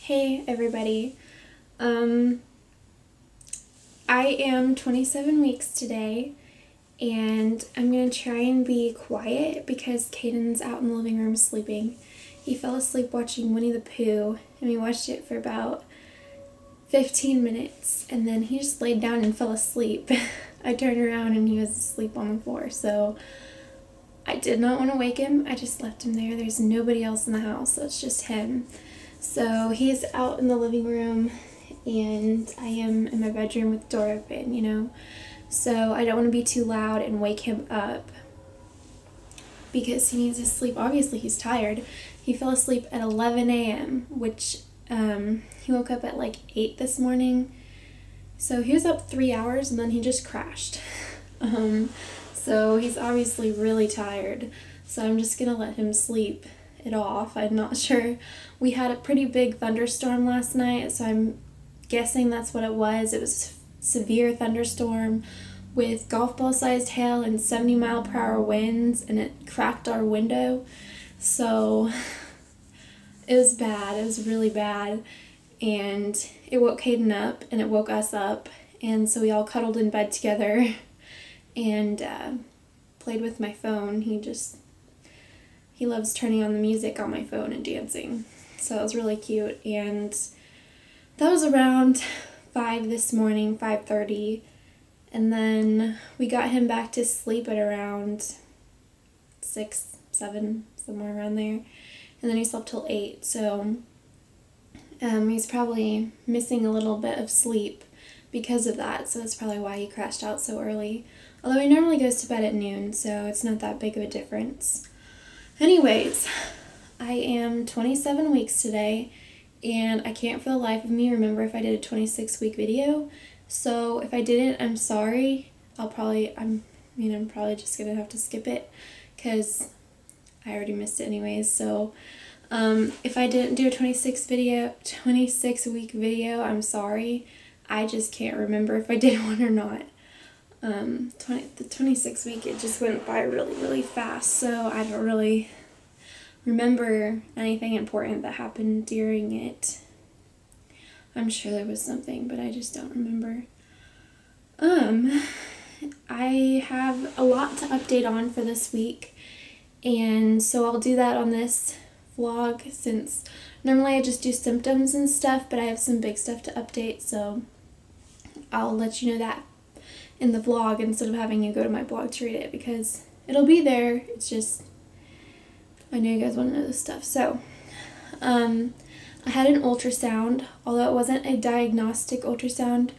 Hey everybody. I am 27 weeks today and I'm going to try and be quiet because Kaiden's out in the living room sleeping. He fell asleep watching Winnie the Pooh and we watched it for about 15 minutes and then he just laid down and fell asleep. I turned around and he was asleep on the floor, so I did not want to wake him. I just left him there. There's nobody else in the house, so it's just him. So he's out in the living room and I am in my bedroom with the door open, you know. So I don't want to be too loud and wake him up because he needs to sleep. Obviously he's tired. He fell asleep at 11 a.m. which he woke up at like 8 this morning. So he was up 3 hours and then he just crashed. So he's obviously really tired. So I'm just gonna let him sleep it off. I'm not sure. We had a pretty big thunderstorm last night, so I'm guessing that's what it was. It was a severe thunderstorm with golf ball sized hail and 70-mile-per-hour winds, and it cracked our window. So it was bad. It was really bad. And it woke Kaiden up and it woke us up, and so we all cuddled in bed together and played with my phone. He loves turning on the music on my phone and dancing. So it was really cute. And that was around 5 this morning, 5:30. And then we got him back to sleep at around 6, 7, somewhere around there. And then he slept till 8. So he's probably missing a little bit of sleep because of that. So that's probably why he crashed out so early. Although he normally goes to bed at noon, so it's not that big of a difference. Anyways, I am 27 weeks today, and I can't for the life of me remember if I did a 26-week video. So if I didn't, I'm sorry. I'm probably just gonna have to skip it because I already missed it anyways. So if I didn't do a 26-week video, I'm sorry. I just can't remember if I did one or not. The 26 week, it just went by really, really fast, so I don't really remember anything important that happened during it. I'm sure there was something, but I just don't remember. I have a lot to update on for this week, and so I'll do that on this vlog, since normally I just do symptoms and stuff, but I have some big stuff to update, so I'll let you know that in the vlog instead of having you go to my blog to read it, because it'll be there. It's just, I know you guys want to know this stuff. So I had an ultrasound, although it wasn't a diagnostic ultrasound,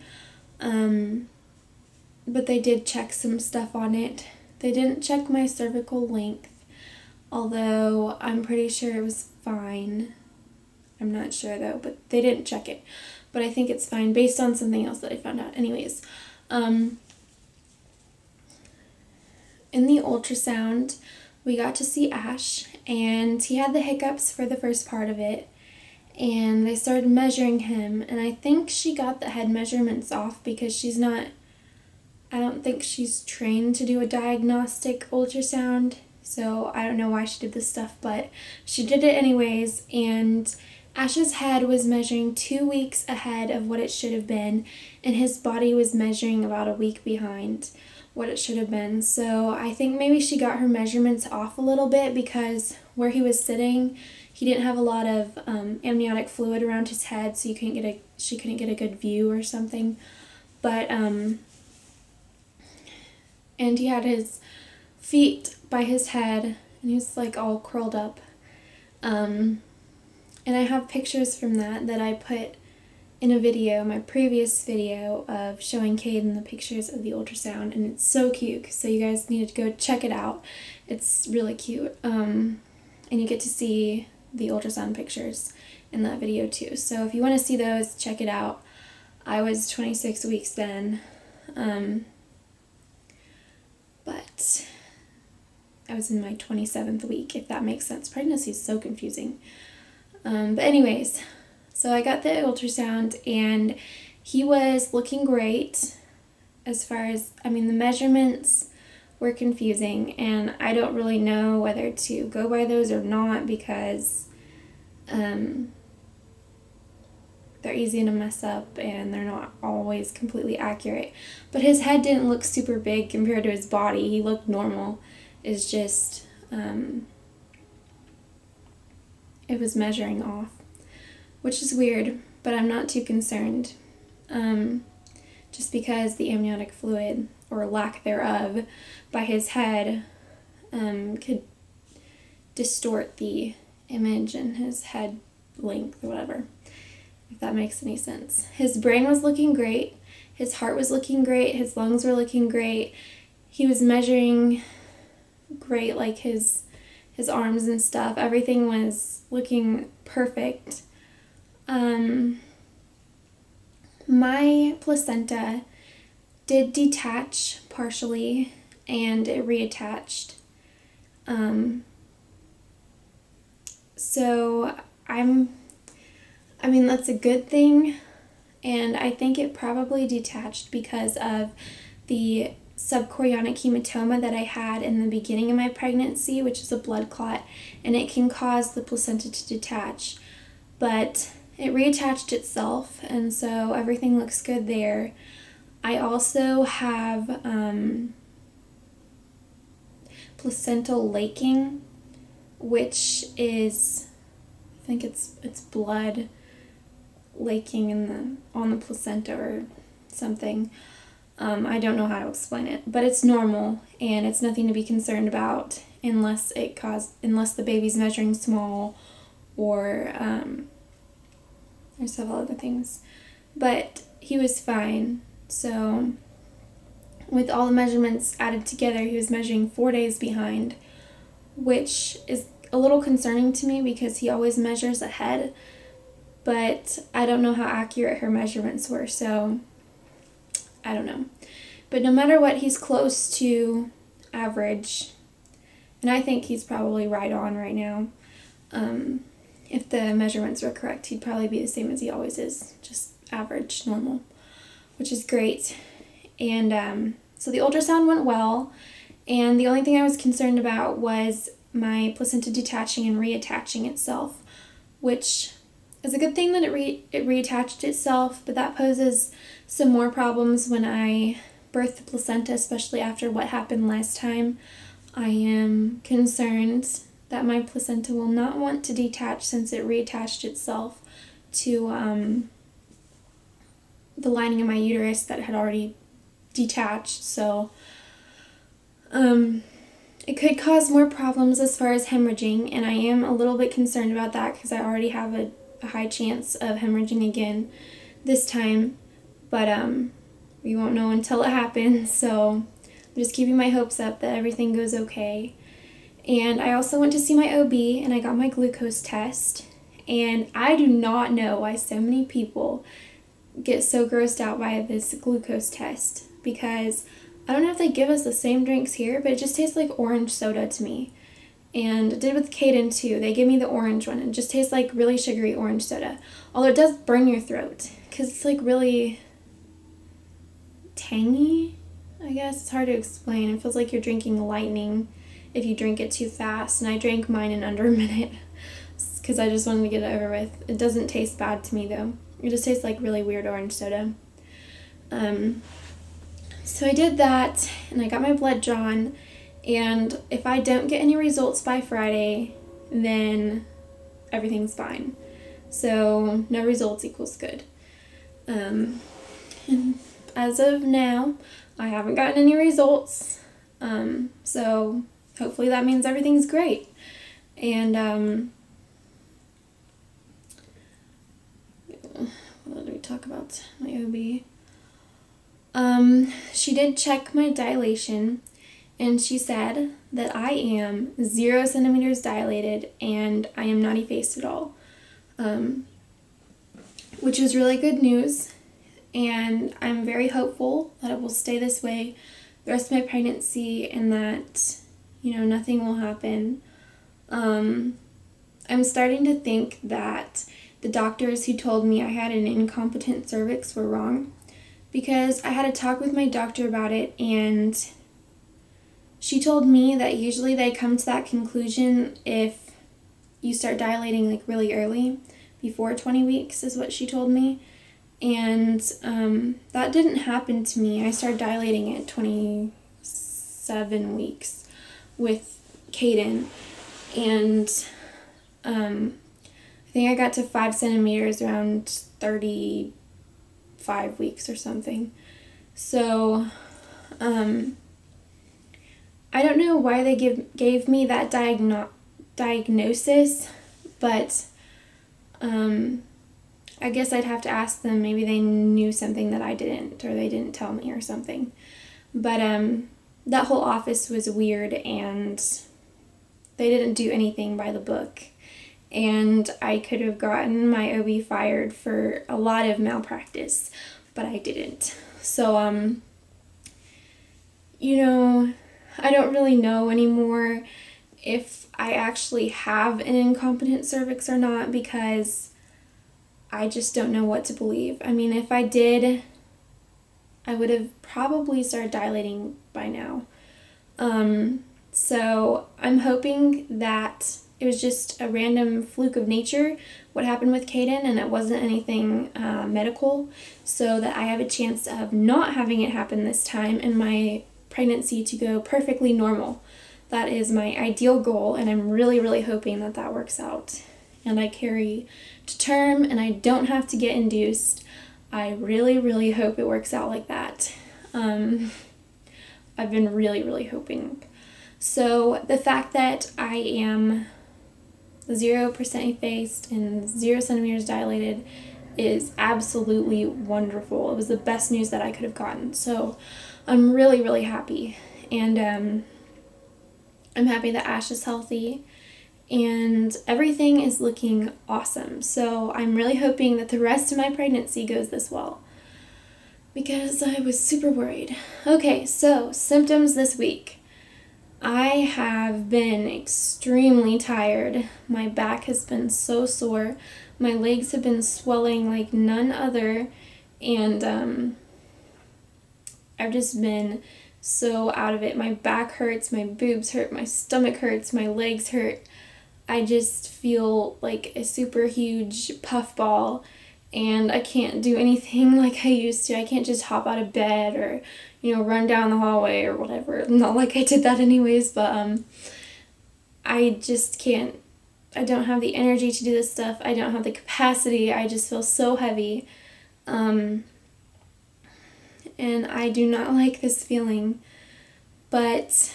but they did check some stuff on it. They didn't check my cervical length, although I'm pretty sure it was fine. I'm not sure though, but they didn't check it, but I think it's fine based on something else that I found out. Anyways, in the ultrasound, we got to see Ash, and he had the hiccups for the first part of it, and they started measuring him, and I think she got the head measurements off because I don't think she's trained to do a diagnostic ultrasound, so I don't know why she did this stuff, but she did it anyways, and Ash's head was measuring 2 weeks ahead of what it should have been, and his body was measuring about a week behind what it should have been. So I think maybe she got her measurements off a little bit because where he was sitting, he didn't have a lot of amniotic fluid around his head, so she couldn't get a good view or something. But and he had his feet by his head, and he was like all curled up. And I have pictures from that I put in a video, my previous video, of showing Kaiden the pictures of the ultrasound, and it's so cute, so you guys need to go check it out. It's really cute, and you get to see the ultrasound pictures in that video too. So if you want to see those, check it out. I was 26 weeks then, but I was in my 27th week, if that makes sense. Pregnancy is so confusing. But anyways, so I got the ultrasound, and he was looking great as far as, the measurements were confusing, and I don't really know whether to go by those or not because they're easy to mess up and they're not always completely accurate. But his head didn't look super big compared to his body. He looked normal. It's just, it was measuring off, which is weird, but I'm not too concerned. Just because the amniotic fluid, or lack thereof, by his head could distort the image and his head length or whatever, if that makes any sense. His brain was looking great. His heart was looking great. His lungs were looking great. He was measuring great, like his arms and stuff. Everything was looking perfect. My placenta did detach partially and it reattached. So I mean, that's a good thing, and I think it probably detached because of the subchorionic hematoma that I had in the beginning of my pregnancy, which is a blood clot, and it can cause the placenta to detach. But it reattached itself, and so everything looks good there. I also have placental laking, which is, I think it's blood laking on the placenta or something. I don't know how to explain it, but it's normal and it's nothing to be concerned about unless the baby's measuring small or there's several other things. But he was fine. So with all the measurements added together, he was measuring 4 days behind, which is a little concerning to me because he always measures ahead, but I don't know how accurate her measurements were, so I don't know. But no matter what, he's close to average, and I think he's probably right on right now. If the measurements were correct, he'd probably be the same as he always is, just average, normal, which is great. And so the ultrasound went well, and the only thing I was concerned about was my placenta detaching and reattaching itself, which is a good thing that it reattached itself, but that poses some more problems when I birth the placenta, especially after what happened last time. I am concerned that my placenta will not want to detach since it reattached itself to the lining of my uterus that had already detached. So it could cause more problems as far as hemorrhaging, and I am a little bit concerned about that because I already have a high chance of hemorrhaging again this time, but we won't know until it happens, so I'm just keeping my hopes up that everything goes okay. And I also went to see my OB and I got my glucose test, and I do not know why so many people get so grossed out by this glucose test, because I don't know if they give us the same drinks here, but it just tastes like orange soda to me. And it did with Kaiden too. They give me the orange one. It just tastes like really sugary orange soda. Although it does burn your throat because it's like really tangy, I guess. It's hard to explain. It feels like you're drinking lightning if you drink it too fast. And I drank mine in under a minute because I just wanted to get it over with. It doesn't taste bad to me though. It just tastes like really weird orange soda. So I did that, and I got my blood drawn, and if I don't get any results by Friday, then everything's fine. So no results equals good. And as of now, I haven't gotten any results, so hopefully that means everything's great. And what did we talk about? My OB. She did check my dilation, and she said that I am 0 centimeters dilated and I am not effaced at all, which is really good news, and I'm very hopeful that it will stay this way the rest of my pregnancy and that, you know, nothing will happen. I'm starting to think that the doctors who told me I had an incompetent cervix were wrong, because I had a talk with my doctor about it, and she told me that usually they come to that conclusion if you start dilating like really early, before 20 weeks is what she told me. And that didn't happen to me. I started dilating at 27 weeks with Kaiden. And I think I got to 5 centimeters around 35 weeks or something. So I don't know why they gave me that diagnosis, but I guess I'd have to ask them. Maybe they knew something that I didn't, or they didn't tell me or something. But that whole office was weird, and they didn't do anything by the book. And I could have gotten my OB fired for a lot of malpractice, but I didn't. So, you know, I don't really know anymore if I actually have an incompetent cervix or not, because I just don't know what to believe. I mean, if I did, I would have probably started dilating by now. So I'm hoping that it was just a random fluke of nature what happened with Kaiden, and it wasn't anything medical, so that I have a chance of not having it happen this time and my pregnancy to go perfectly normal. That is my ideal goal, and I'm really, really hoping that that works out. And I carry to term, and I don't have to get induced. I really, really hope it works out like that. I've been really, really hoping. So the fact that I am 0% effaced and 0 centimeters dilated is absolutely wonderful. It was the best news that I could have gotten. So I'm really, really happy. And I'm happy that Ash is healthy. And everything is looking awesome. So I'm really hoping that the rest of my pregnancy goes this well, because I was super worried. Okay, so symptoms this week. I have been extremely tired. My back has been so sore. My legs have been swelling like none other. And I've just been so out of it. My back hurts, my boobs hurt, my stomach hurts, my legs hurt. I just feel like a super huge puffball, and I can't do anything like I used to. I can't just hop out of bed or, you know, run down the hallway or whatever. Not like I did that anyways, but I just can't. I don't have the energy to do this stuff. I don't have the capacity. I just feel so heavy. And I do not like this feeling. But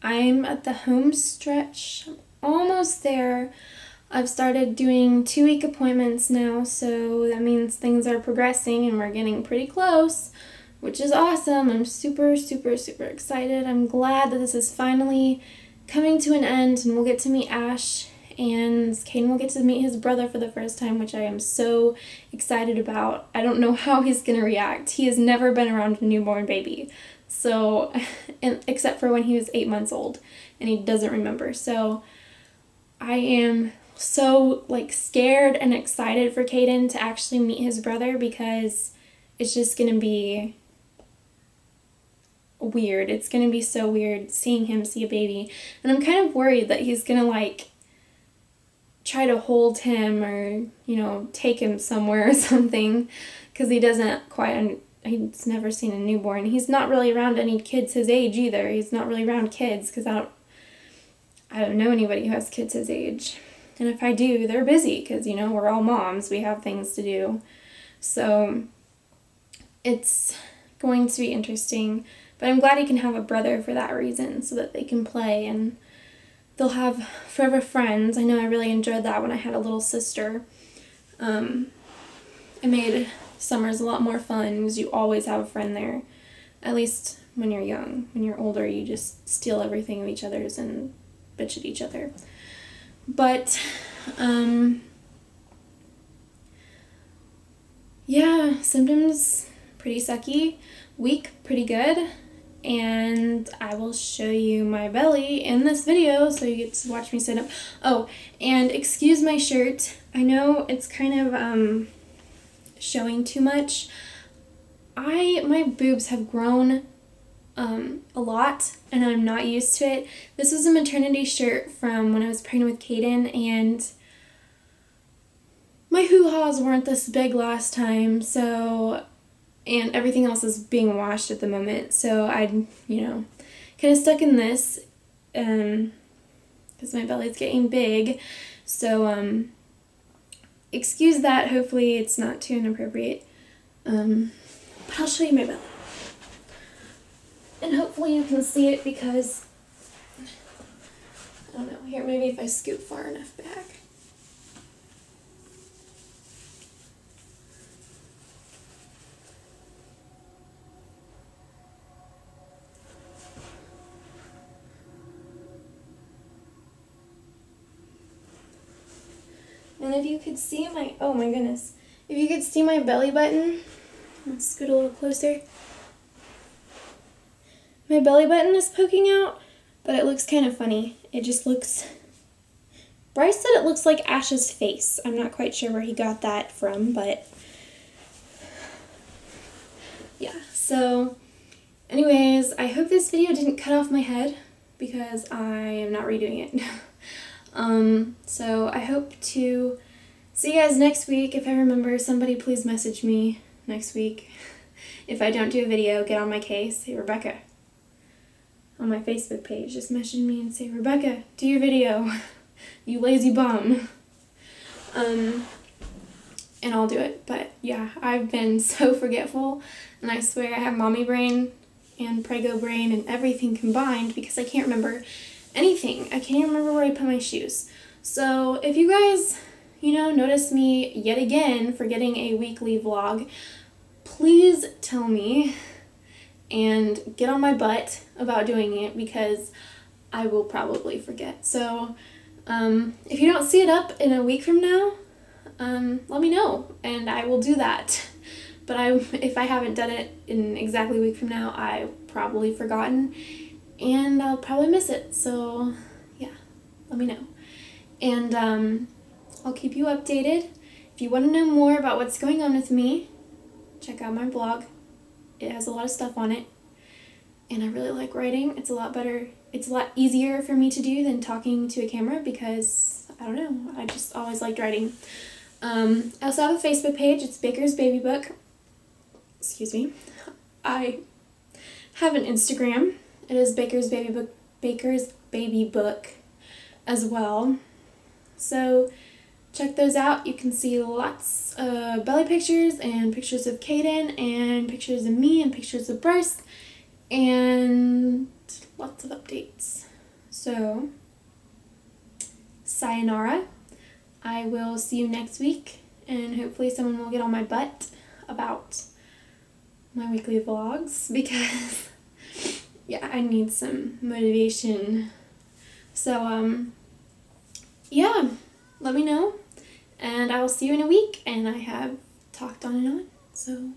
I'm at the home stretch. Almost there. I've started doing 2-week appointments now, so that means things are progressing and we're getting pretty close, which is awesome. I'm super, super, super excited. I'm glad that this is finally coming to an end, and we'll get to meet Ash, and Kaiden will get to meet his brother for the first time, which I am so excited about. I don't know how he's going to react. He has never been around a newborn baby, so, except for when he was 8 months old, and he doesn't remember. So I am so scared and excited for Kaiden to actually meet his brother, because it's just going to be weird. It's going to be so weird seeing him see a baby. And I'm kind of worried that he's going to try to hold him or, you know, take him somewhere or something, because he doesn't quite, he's never seen a newborn. He's not really around any kids his age either. He's not really around kids, because I don't know anybody who has kids his age. And if I do, they're busy, because, you know, we're all moms. We have things to do. So it's going to be interesting. But I'm glad he can have a brother for that reason, so that they can play and they'll have forever friends. I know I really enjoyed that when I had a little sister. It made summers a lot more fun, because you always have a friend there. At least when you're young. When you're older, you just steal everything of each other's and bitch at each other. But, yeah, symptoms pretty sucky. Week pretty good. And I will show you my belly in this video, so you get to watch me sit up. Oh, and excuse my shirt. I know it's kind of showing too much. My boobs have grown a lot, and I'm not used to it. This was a maternity shirt from when I was pregnant with Kaiden, and my hoo-haws weren't this big last time, so, and everything else is being washed at the moment, so I'm, you know, kind of stuck in this, because my belly's getting big, so, excuse that. Hopefully it's not too inappropriate, but I'll show you my belly, and hopefully you can see it because, I don't know, here, maybe if I scoot far enough back. And if you could see my, oh my goodness, if you could see my belly button, let's scoot a little closer. My belly button is poking out, but it looks kind of funny. It just looks, Bryce said it looks like Ash's face. I'm not quite sure where he got that from, but yeah. So anyways, I hope this video didn't cut off my head because I am not redoing it. So I hope to see you guys next week. If I remember, somebody please message me next week. If I don't do a video, get on my case. Hey, Rebecca, on my Facebook page, just message me and say, Rebecca, do your video, you lazy bum. And I'll do it. But yeah, I've been so forgetful, and I swear I have mommy brain and prego brain and everything combined because I can't remember anything. I can't even remember where I put my shoes. So if you guys, you know, notice me yet again forgetting a weekly vlog, please tell me and get on my butt about doing it because I will probably forget. So if you don't see it up in a week from now, let me know and I will do that. But if I haven't done it in exactly a week from now, I've probably forgotten and I'll probably miss it. So yeah, let me know. And I'll keep you updated. If you want to know more about what's going on with me, check out my blog. It has a lot of stuff on it. And I really like writing. It's a lot better. It's a lot easier for me to do than talking to a camera because, I don't know, I just always liked writing. I also have a Facebook page. It's Baker's Baby Book. Excuse me. I have an Instagram. It is Baker's Baby Book as well. So check those out. You can see lots of belly pictures and pictures of Kaiden and pictures of me and pictures of Bryce and lots of updates. So sayonara. I will see you next week and hopefully someone will get on my butt about my weekly vlogs because yeah, I need some motivation. So yeah, let me know and I will see you in a week. And I have talked on and on, so